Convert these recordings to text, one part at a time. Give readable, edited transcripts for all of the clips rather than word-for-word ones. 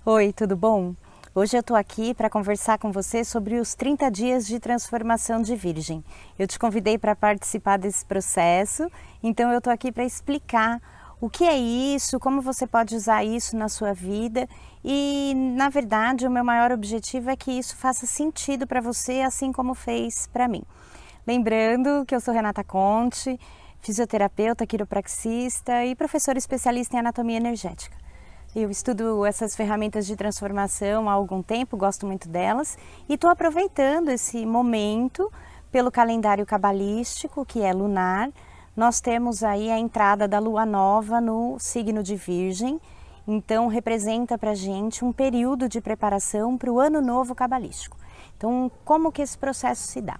Oi, tudo bom? Hoje eu estou aqui para conversar com você sobre os 30 dias de transformação de Virgem. Eu te convidei para participar desse processo, então eu estou aqui para explicar o que é isso, como você pode usar isso na sua vida e, na verdade, o meu maior objetivo é que isso faça sentido para você, assim como fez para mim. Lembrando que eu sou Renata Conte, fisioterapeuta, quiropraxista e professora especialista em anatomia energética. Eu estudo essas ferramentas de transformação há algum tempo, gosto muito delas e estou aproveitando esse momento pelo calendário cabalístico, que é lunar. Nós temos aí a entrada da lua nova no signo de Virgem, então representa para a gente um período de preparação para o ano novo cabalístico. Então, como que esse processo se dá?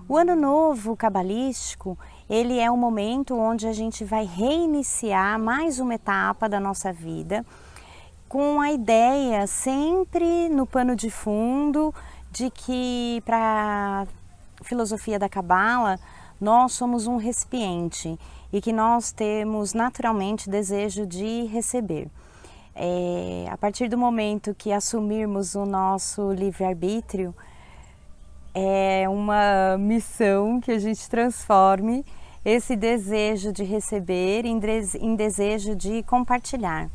O ano novo cabalístico, ele é um momento onde a gente vai reiniciar mais uma etapa da nossa vida, com a ideia sempre no pano de fundo de que para a filosofia da Cabala nós somos um recipiente e que nós temos naturalmente desejo de receber. A partir do momento que assumirmos o nosso livre-arbítrio, é uma missão que a gente transforme esse desejo de receber em desejo de compartilhar,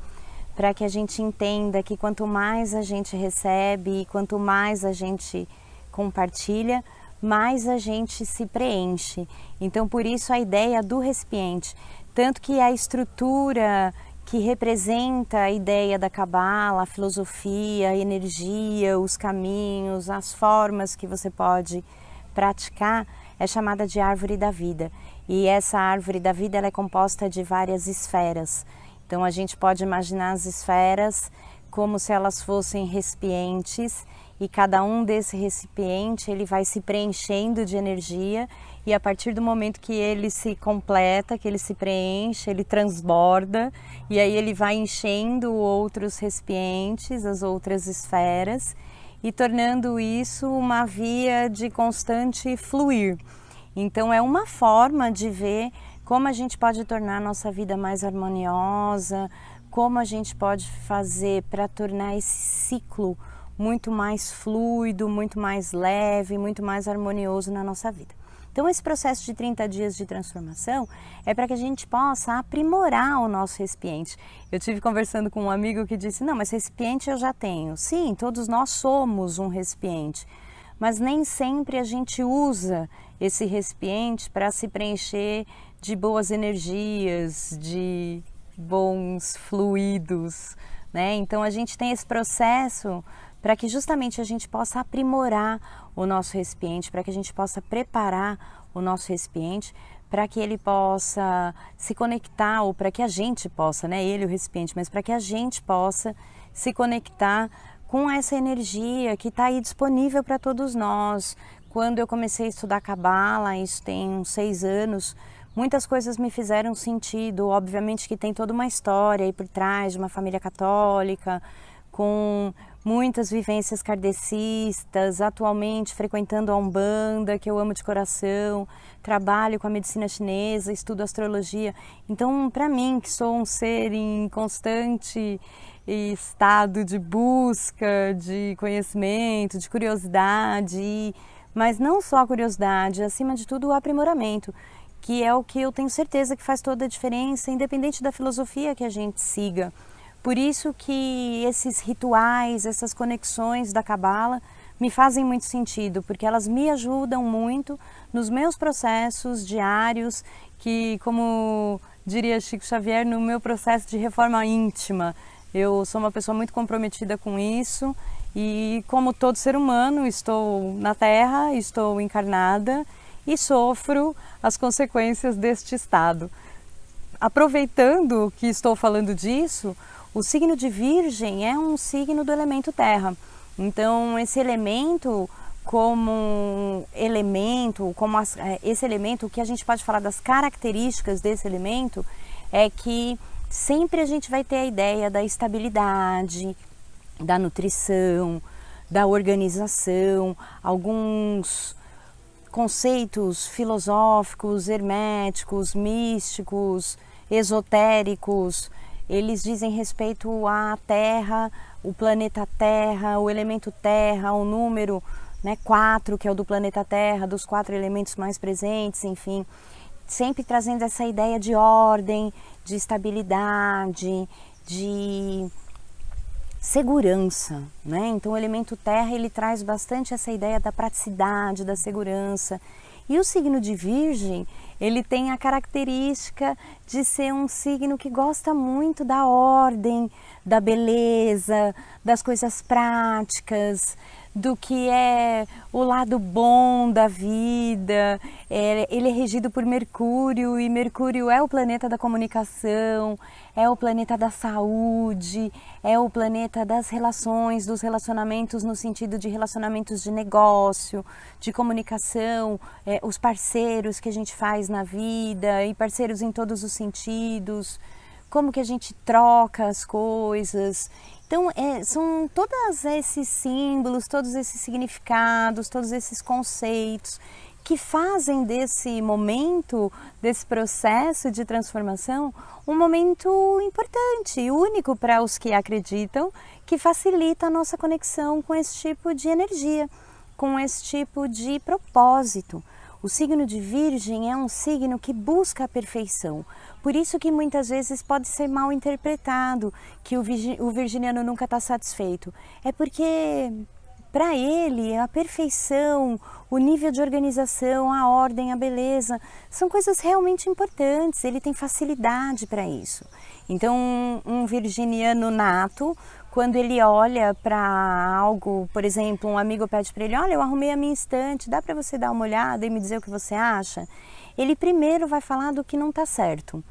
para que a gente entenda que quanto mais a gente recebe e quanto mais a gente compartilha, mais a gente se preenche. Então, por isso a ideia do recipiente, tanto que a estrutura que representa a ideia da Cabala, a filosofia, a energia, os caminhos, as formas que você pode praticar, é chamada de árvore da vida. E essa árvore da vida ela é composta de várias esferas. Então a gente pode imaginar as esferas como se elas fossem recipientes e cada um desse recipiente ele vai se preenchendo de energia e a partir do momento que ele se completa, que ele se preenche, ele transborda e aí ele vai enchendo outros recipientes, as outras esferas e tornando isso uma via de constante fluir. Então é uma forma de ver como a gente pode tornar a nossa vida mais harmoniosa, como a gente pode fazer para tornar esse ciclo muito mais fluido, muito mais leve, muito mais harmonioso na nossa vida. Então esse processo de 30 dias de transformação é para que a gente possa aprimorar o nosso recipiente. Eu tive conversando com um amigo que disse, não, mas recipiente eu já tenho. Sim, todos nós somos um recipiente, mas nem sempre a gente usa esse recipiente para se preencher de boas energias, de bons fluidos, né? Então a gente tem esse processo para que justamente a gente possa aprimorar o nosso recipiente, para que a gente possa preparar o nosso recipiente, para que ele possa se conectar, ou para que a gente possa, né? Ele o recipiente, mas para que a gente possa se conectar com essa energia que está aí disponível para todos nós. Quando eu comecei a estudar Cabala, isso tem uns 6 anos, muitas coisas me fizeram sentido. Obviamente que tem toda uma história aí por trás de uma família católica, com muitas vivências kardecistas, atualmente frequentando a Umbanda, que eu amo de coração, trabalho com a medicina chinesa, estudo astrologia. Então, para mim, que sou um ser em constante estado de busca, de conhecimento, de curiosidade, mas não só a curiosidade, acima de tudo o aprimoramento, que é o que eu tenho certeza que faz toda a diferença, independente da filosofia que a gente siga. Por isso que esses rituais, essas conexões da Cabala me fazem muito sentido, porque elas me ajudam muito nos meus processos diários, que, como diria Chico Xavier, no meu processo de reforma íntima. Eu sou uma pessoa muito comprometida com isso e, como todo ser humano, estou na Terra, estou encarnada e sofro as consequências deste estado. Aproveitando que estou falando disso, o signo de Virgem é um signo do elemento terra. Então, esse elemento, esse elemento, o que a gente pode falar das características desse elemento é que sempre a gente vai ter a ideia da estabilidade, da nutrição, da organização, alguns conceitos filosóficos, herméticos, místicos, esotéricos, eles dizem respeito à Terra, o planeta Terra, o elemento Terra, o número, né, 4, que é o do planeta Terra, dos 4 elementos mais presentes, enfim, sempre trazendo essa ideia de ordem, de estabilidade, de segurança, né? Então o elemento Terra, ele traz bastante essa ideia da praticidade, da segurança. E o signo de Virgem, ele tem a característica de ser um signo que gosta muito da ordem, da beleza, das coisas práticas, do que é o lado bom da vida. Ele é regido por Mercúrio, e Mercúrio é o planeta da comunicação, é o planeta da saúde, é o planeta das relações, dos relacionamentos no sentido de relacionamentos de negócio, de comunicação, os parceiros que a gente faz na vida, e parceiros em todos os sentidos, como que a gente troca as coisas. Então, são todos esses símbolos, todos esses significados, todos esses conceitos que fazem desse momento, desse processo de transformação, um momento importante e único para os que acreditam, que facilita a nossa conexão com esse tipo de energia, com esse tipo de propósito. O signo de Virgem é um signo que busca a perfeição, por isso que muitas vezes pode ser mal interpretado, que o virginiano nunca está satisfeito. É porque para ele a perfeição, o nível de organização, a ordem, a beleza, são coisas realmente importantes, ele tem facilidade para isso. Então um virginiano nato, quando ele olha para algo, por exemplo, um amigo pede para ele, olha, eu arrumei a minha estante, dá para você dar uma olhada e me dizer o que você acha? Ele primeiro vai falar do que não está certo,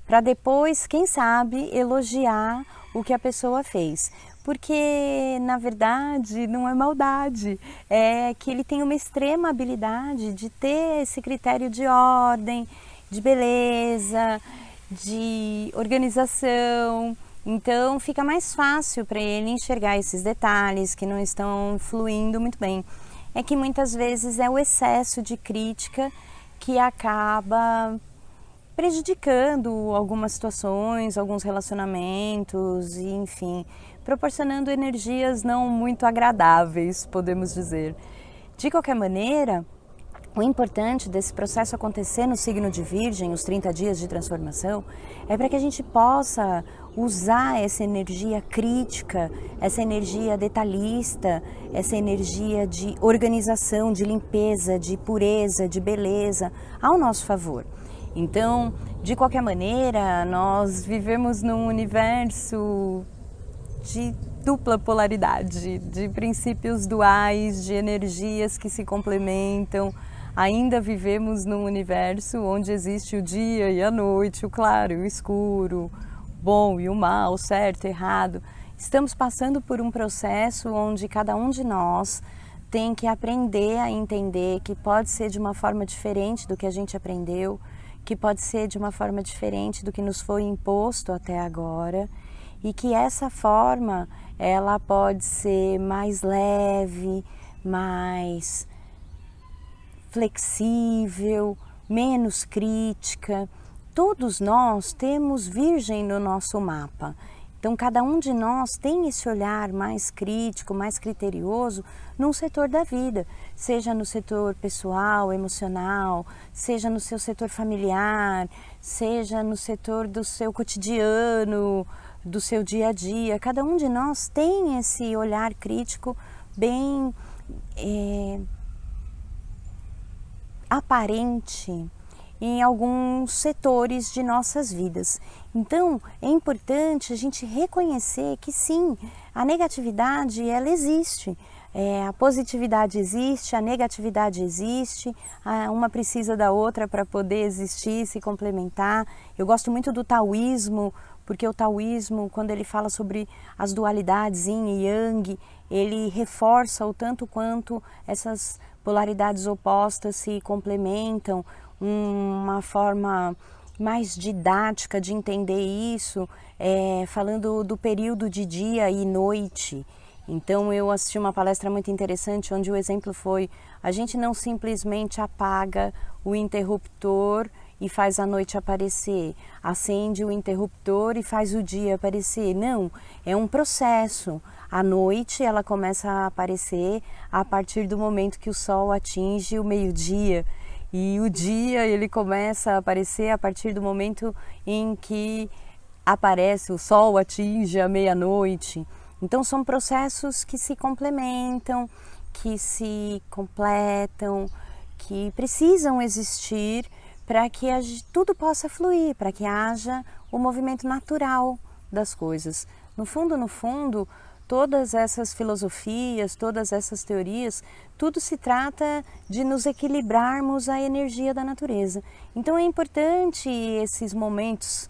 para depois, quem sabe, elogiar o que a pessoa fez. Porque, na verdade, não é maldade, é que ele tem uma extrema habilidade de ter esse critério de ordem, de beleza, de organização. Então fica mais fácil para ele enxergar esses detalhes que não estão fluindo muito bem. É que muitas vezes é o excesso de crítica que acaba prejudicando algumas situações, alguns relacionamentos, e, enfim, proporcionando energias não muito agradáveis, podemos dizer. De qualquer maneira, o importante desse processo acontecer no signo de Virgem, os 30 dias de transformação, é para que a gente possa usar essa energia crítica, essa energia detalhista, essa energia de organização, de limpeza, de pureza, de beleza ao nosso favor. Então, de qualquer maneira, nós vivemos num universo de dupla polaridade, de princípios duais, de energias que se complementam. Ainda vivemos num universo onde existe o dia e a noite, o claro e o escuro, o bom e o mal, o certo e errado. Estamos passando por um processo onde cada um de nós tem que aprender a entender que pode ser de uma forma diferente do que a gente aprendeu, que pode ser de uma forma diferente do que nos foi imposto até agora, e que essa forma ela pode ser mais leve, mais flexível, menos crítica. Todos nós temos Virgem no nosso mapa. Então, cada um de nós tem esse olhar mais crítico, mais criterioso num setor da vida, seja no setor pessoal, emocional, seja no seu setor familiar, seja no setor do seu cotidiano, do seu dia a dia. Cada um de nós tem esse olhar crítico bem aparente em alguns setores de nossas vidas. Então, é importante a gente reconhecer que sim, a negatividade ela existe, a positividade existe, a negatividade existe, uma precisa da outra para poder existir, se complementar. Eu gosto muito do taoísmo, porque o taoísmo, quando ele fala sobre as dualidades yin e yang, ele reforça o tanto quanto essas polaridades opostas se complementam, uma forma mais didática de entender isso, falando do período de dia e noite. Então eu assisti uma palestra muito interessante onde o exemplo foi: a gente não simplesmente apaga o interruptor e faz a noite aparecer, acende o interruptor e faz o dia aparecer. Não, é um processo. A noite ela começa a aparecer a partir do momento que o sol atinge o meio-dia. E o dia ele começa a aparecer a partir do momento em que aparece, o sol atinge a meia-noite. Então são processos que se complementam, que se completam, que precisam existir para que tudo possa fluir, para que haja o movimento natural das coisas. No fundo, todas essas filosofias, todas essas teorias, tudo se trata de nos equilibrarmos à energia da natureza. Então é importante esses momentos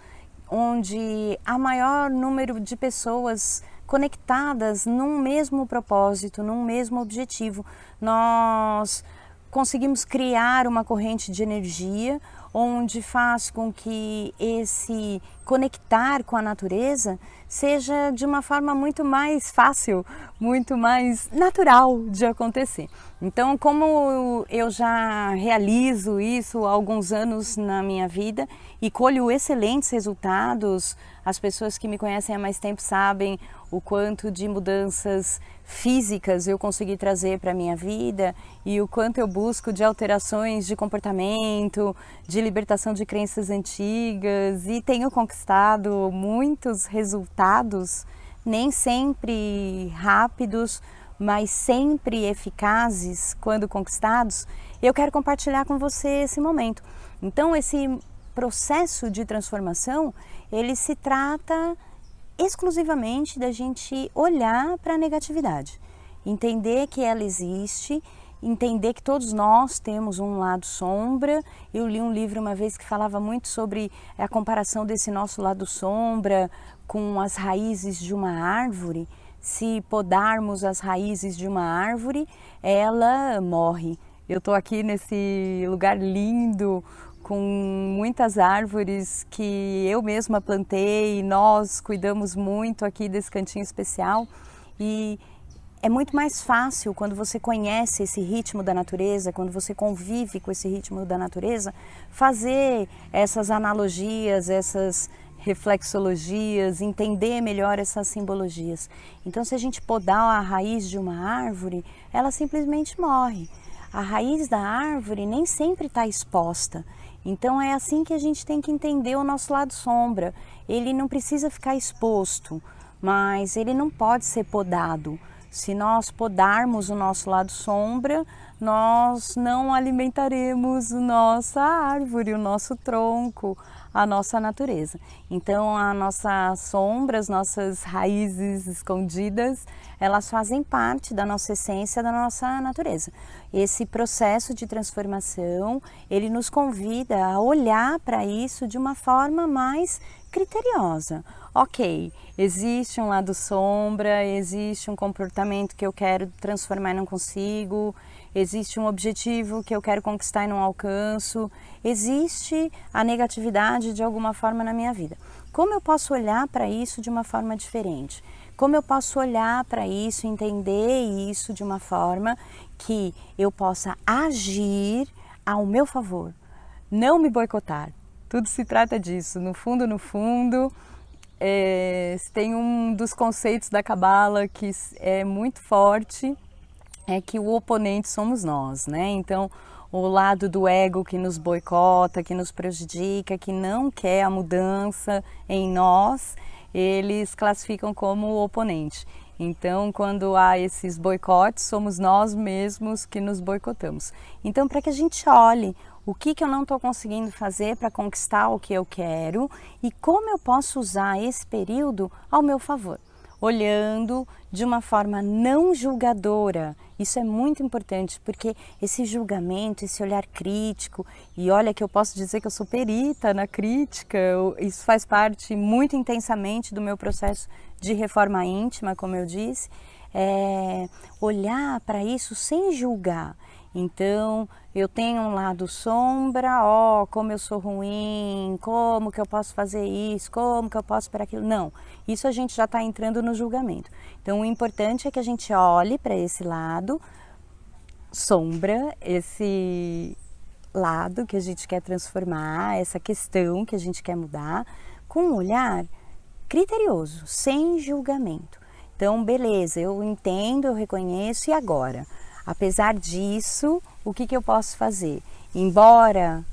onde há maior número de pessoas conectadas num mesmo propósito, num mesmo objetivo. Nós conseguimos criar uma corrente de energia onde faz com que esse conectar com a natureza seja de uma forma muito mais fácil, muito mais natural de acontecer. Então, como eu já realizo isso há alguns anos na minha vida e colho excelentes resultados, as pessoas que me conhecem há mais tempo sabem o quanto de mudanças físicas eu consegui trazer para a minha vida e o quanto eu busco de alterações de comportamento, de libertação de crenças antigas, e tenho conquistado muitos resultados, nem sempre rápidos, mas sempre eficazes quando conquistados. Eu quero compartilhar com você esse momento. Então esse processo de transformação, ele se trata exclusivamente da gente olhar para a negatividade, entender que ela existe, entender que todos nós temos um lado sombra. Eu li um livro uma vez que falava muito sobre a comparação desse nosso lado sombra com as raízes de uma árvore. Se podarmos as raízes de uma árvore, ela morre. Eu estou aqui nesse lugar lindo, com muitas árvores que eu mesma plantei, e nós cuidamos muito aqui desse cantinho especial, e é muito mais fácil quando você conhece esse ritmo da natureza, quando você convive com esse ritmo da natureza, fazer essas analogias, essas reflexologias, entender melhor essas simbologias. Então, se a gente podar a raiz de uma árvore, ela simplesmente morre. A raiz da árvore nem sempre está exposta. Então é assim que a gente tem que entender o nosso lado sombra. Ele não precisa ficar exposto, mas ele não pode ser podado. Se nós podarmos o nosso lado sombra, nós não alimentaremos a nossa árvore, o nosso tronco, a nossa natureza. Então a nossa sombra, as nossas raízes escondidas, elas fazem parte da nossa essência, da nossa natureza. Esse processo de transformação, ele nos convida a olhar para isso de uma forma mais criteriosa. Ok, existe um lado sombra, existe um comportamento que eu quero transformar e não consigo, existe um objetivo que eu quero conquistar e não alcanço, existe a negatividade de alguma forma na minha vida. Como eu posso olhar para isso de uma forma diferente? Como eu posso olhar para isso, entender isso de uma forma que eu possa agir ao meu favor, não me boicotar? Tudo se trata disso. No fundo, tem um dos conceitos da Cabala que é muito forte, é que o oponente somos nós, né? Então, o lado do ego que nos boicota, que nos prejudica, que não quer a mudança em nós, eles classificam como o oponente. Então, quando há esses boicotes, somos nós mesmos que nos boicotamos. Então, para que a gente olhe o que eu não estou conseguindo fazer para conquistar o que eu quero e como eu posso usar esse período ao meu favor, olhando de uma forma não julgadora. Isso é muito importante, porque esse julgamento, esse olhar crítico, e olha que eu posso dizer que eu sou perita na crítica, isso faz parte muito intensamente do meu processo de reforma íntima, como eu disse, olhar para isso sem julgar. Então, eu tenho um lado sombra, como eu sou ruim, como que eu posso fazer isso, como que eu posso para aquilo. Não, isso a gente já está entrando no julgamento. Então, o importante é que a gente olhe para esse lado sombra, esse lado que a gente quer transformar, essa questão que a gente quer mudar, com um olhar criterioso, sem julgamento. Então, beleza, eu entendo, eu reconheço, e agora? Apesar disso, o que eu posso fazer? Embora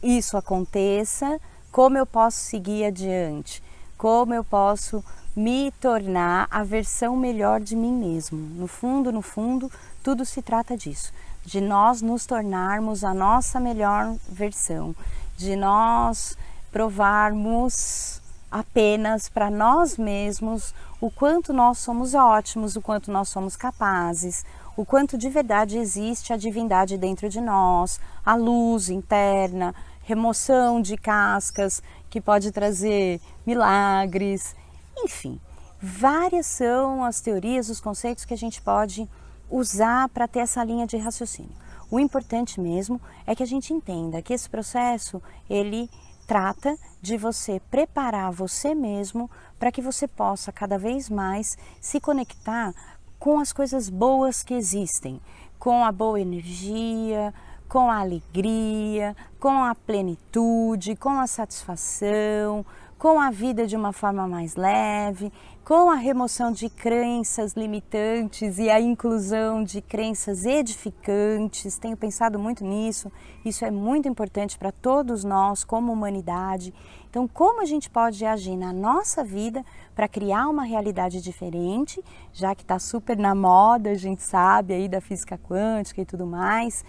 isso aconteça, como eu posso seguir adiante? Como eu posso me tornar a versão melhor de mim mesmo? No fundo, tudo se trata disso. De nós nos tornarmos a nossa melhor versão. De nós provarmos apenas para nós mesmos o quanto nós somos ótimos, o quanto nós somos capazes, o quanto de verdade existe a divindade dentro de nós, a luz interna, remoção de cascas que pode trazer milagres, enfim. Várias são as teorias, os conceitos que a gente pode usar para ter essa linha de raciocínio. O importante mesmo é que a gente entenda que esse processo, ele trata de você preparar você mesmo para que você possa cada vez mais se conectar com as coisas boas que existem, com a boa energia, com a alegria, com a plenitude, com a satisfação, com a vida de uma forma mais leve, com a remoção de crenças limitantes e a inclusão de crenças edificantes. Tenho pensado muito nisso, isso é muito importante para todos nós como humanidade. Então, como a gente pode agir na nossa vida para criar uma realidade diferente, já que está super na moda, a gente sabe aí da física quântica e tudo mais,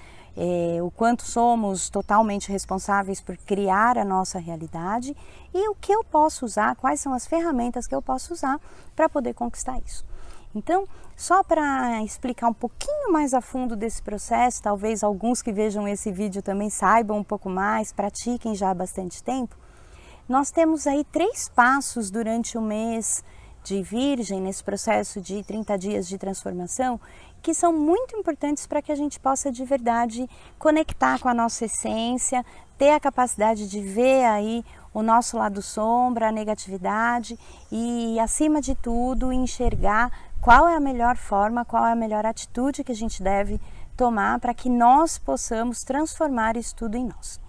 o quanto somos totalmente responsáveis por criar a nossa realidade e o que eu posso usar, quais são as ferramentas que eu posso usar para poder conquistar isso. Então, só para explicar um pouquinho mais a fundo desse processo, talvez alguns que vejam esse vídeo também saibam um pouco mais, pratiquem já há bastante tempo, nós temos aí 3 passos durante o mês de Virgem, nesse processo de 30 dias de transformação, que são muito importantes para que a gente possa de verdade conectar com a nossa essência, ter a capacidade de ver aí o nosso lado sombra, a negatividade e, acima de tudo, enxergar qual é a melhor forma, qual é a melhor atitude que a gente deve tomar para que nós possamos transformar isso tudo em nós.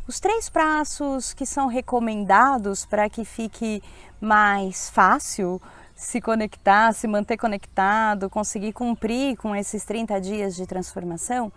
Os 3 passos que são recomendados para que fique mais fácil se conectar, se manter conectado, conseguir cumprir com esses 30 dias de transformação,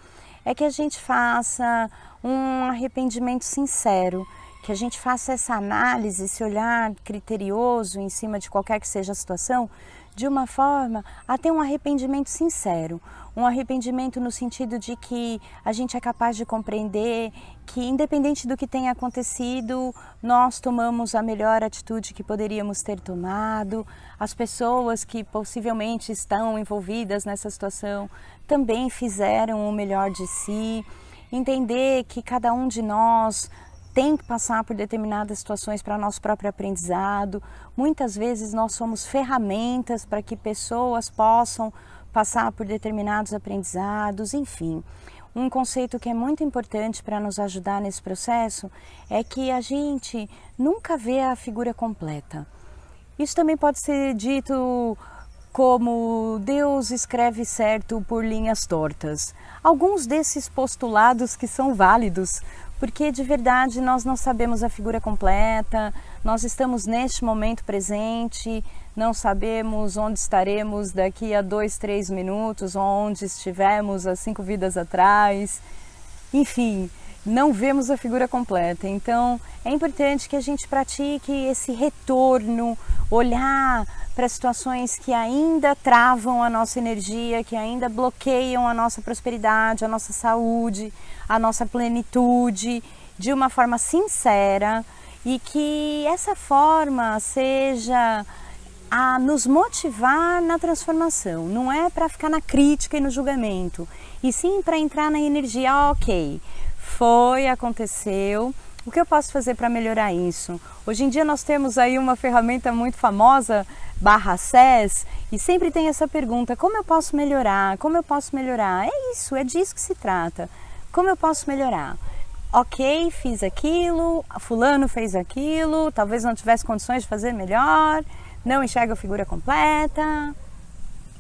é que a gente faça um arrependimento sincero, que a gente faça essa análise, esse olhar criterioso em cima de qualquer que seja a situação, de uma forma a ter um arrependimento sincero, um arrependimento no sentido de que a gente é capaz de compreender que, independente do que tenha acontecido, nós tomamos a melhor atitude que poderíamos ter tomado, as pessoas que possivelmente estão envolvidas nessa situação também fizeram o melhor de si, entender que cada um de nós tem que passar por determinadas situações para nosso próprio aprendizado. Muitas vezes nós somos ferramentas para que pessoas possam passar por determinados aprendizados, enfim. Um conceito que é muito importante para nos ajudar nesse processo é que a gente nunca vê a figura completa. Isso também pode ser dito como Deus escreve certo por linhas tortas. Alguns desses postulados que são válidos, porque de verdade nós não sabemos a figura completa, nós estamos neste momento presente, não sabemos onde estaremos daqui a 2, 3 minutos, onde estivemos há 5 vidas atrás, enfim, não vemos a figura completa. Então é importante que a gente pratique esse retorno, olhar para situações que ainda travam a nossa energia, que ainda bloqueiam a nossa prosperidade, a nossa saúde, a nossa plenitude, de uma forma sincera, e que essa forma seja a nos motivar na transformação. Não é para ficar na crítica e no julgamento, e sim para entrar na energia, ok, foi, aconteceu, o que eu posso fazer para melhorar isso? Hoje em dia nós temos aí uma ferramenta muito famosa, /SES, e sempre tem essa pergunta, como eu posso melhorar? Como eu posso melhorar? É isso, é disso que se trata. Como eu posso melhorar? Ok, fiz aquilo, fulano fez aquilo, talvez não tivesse condições de fazer melhor, não enxergo a figura completa.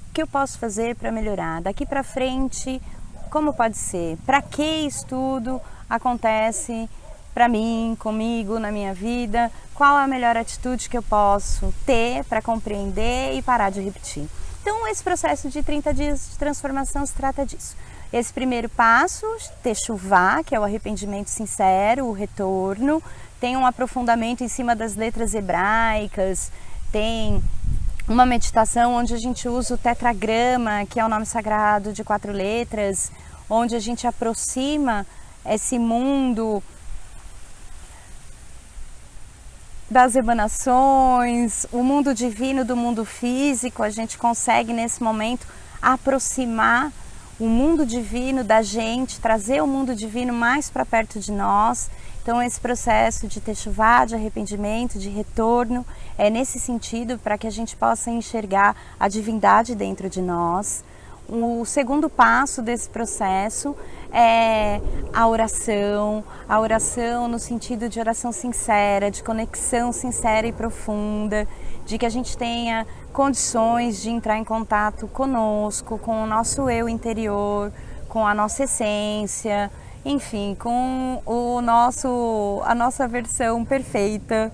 O que eu posso fazer para melhorar? Daqui para frente, como pode ser? Para que estudo? acontece para mim, comigo, na minha vida, qual a melhor atitude que eu posso ter para compreender e parar de repetir. Então, esse processo de 30 dias de transformação se trata disso. Esse primeiro passo, Techuvá, que é o arrependimento sincero, o retorno, tem um aprofundamento em cima das letras hebraicas, tem uma meditação onde a gente usa o tetragrama, que é o nome sagrado de 4 letras, onde a gente aproxima esse mundo das emanações, o mundo divino do mundo físico. A gente consegue nesse momento aproximar o mundo divino da gente, trazer o mundo divino mais para perto de nós. Então esse processo de techuvá, de arrependimento, de retorno, é nesse sentido, para que a gente possa enxergar a divindade dentro de nós. O segundo passo desse processo é a oração no sentido de oração sincera, de conexão sincera e profunda, de que a gente tenha condições de entrar em contato conosco, com o nosso eu interior, com a nossa essência, enfim, com a nossa versão perfeita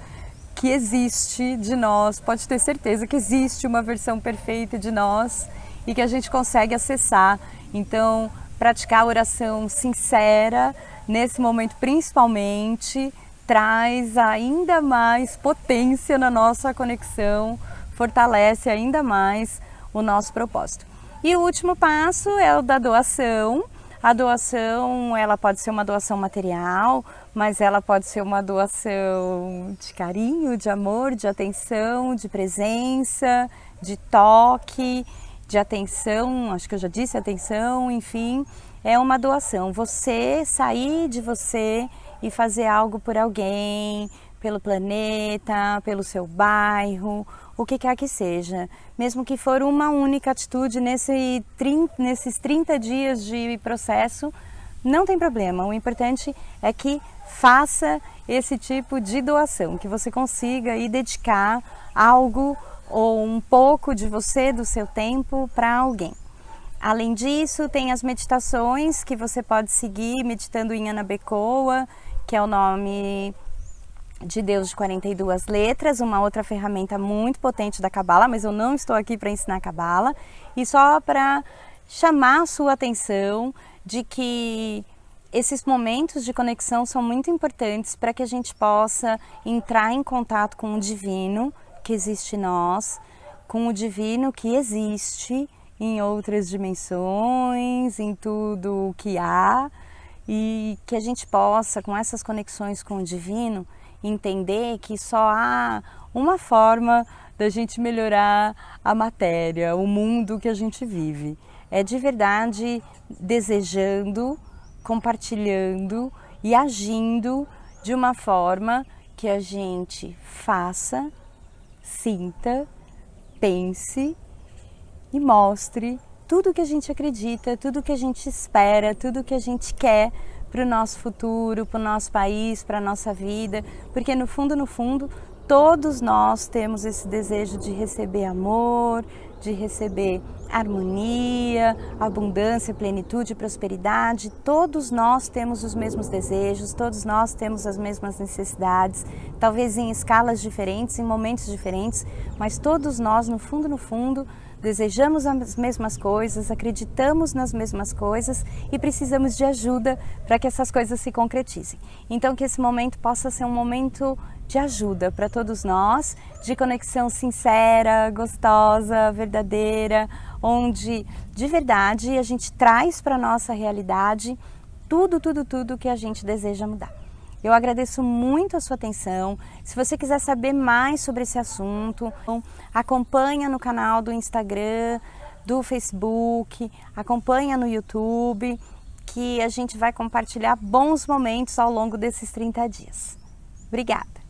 que existe de nós. Pode ter certeza que existe uma versão perfeita de nós e que a gente consegue acessar. Então, praticar a oração sincera, nesse momento principalmente, traz ainda mais potência na nossa conexão, fortalece ainda mais o nosso propósito. E o último passo é o da doação. A doação, ela pode ser uma doação material, mas ela pode ser uma doação de carinho, de amor, de atenção, de presença, de toque, de atenção, acho que eu já disse atenção, enfim, é uma doação. Você sair de você e fazer algo por alguém, pelo planeta, pelo seu bairro, o que quer que seja. Mesmo que for uma única atitude nesses 30 dias de processo, não tem problema. O importante é que faça esse tipo de doação, que você consiga aí dedicar algo ou um pouco de você, do seu tempo, para alguém. Além disso, tem as meditações que você pode seguir meditando em Anabekoa, que é o nome de Deus de 42 letras, uma outra ferramenta muito potente da Cabala, mas eu não estou aqui para ensinar Cabala, e só para chamar a sua atenção de que esses momentos de conexão são muito importantes para que a gente possa entrar em contato com o divino que existe em nós, com o divino que existe em outras dimensões, em tudo o que há, e que a gente possa, com essas conexões com o divino, entender que só há uma forma da gente melhorar a matéria, o mundo que a gente vive. É de verdade desejando, compartilhando e agindo de uma forma que a gente faça, sinta, pense e mostre tudo que a gente acredita, tudo que a gente espera, tudo que a gente quer para o nosso futuro, para o nosso país, para a nossa vida, porque no fundo, todos nós temos esse desejo de receber amor, de receber harmonia, abundância, plenitude, prosperidade. Todos nós temos os mesmos desejos, todos nós temos as mesmas necessidades, talvez em escalas diferentes, em momentos diferentes, mas todos nós, no fundo, desejamos as mesmas coisas, acreditamos nas mesmas coisas e precisamos de ajuda para que essas coisas se concretizem. Então, que esse momento possa ser um momento de ajuda para todos nós, de conexão sincera, gostosa, verdadeira, onde de verdade a gente traz para a nossa realidade tudo que a gente deseja mudar. Eu agradeço muito a sua atenção. Se você quiser saber mais sobre esse assunto, acompanha no canal do Instagram, do Facebook, acompanha no YouTube, que a gente vai compartilhar bons momentos ao longo desses 30 dias. Obrigada!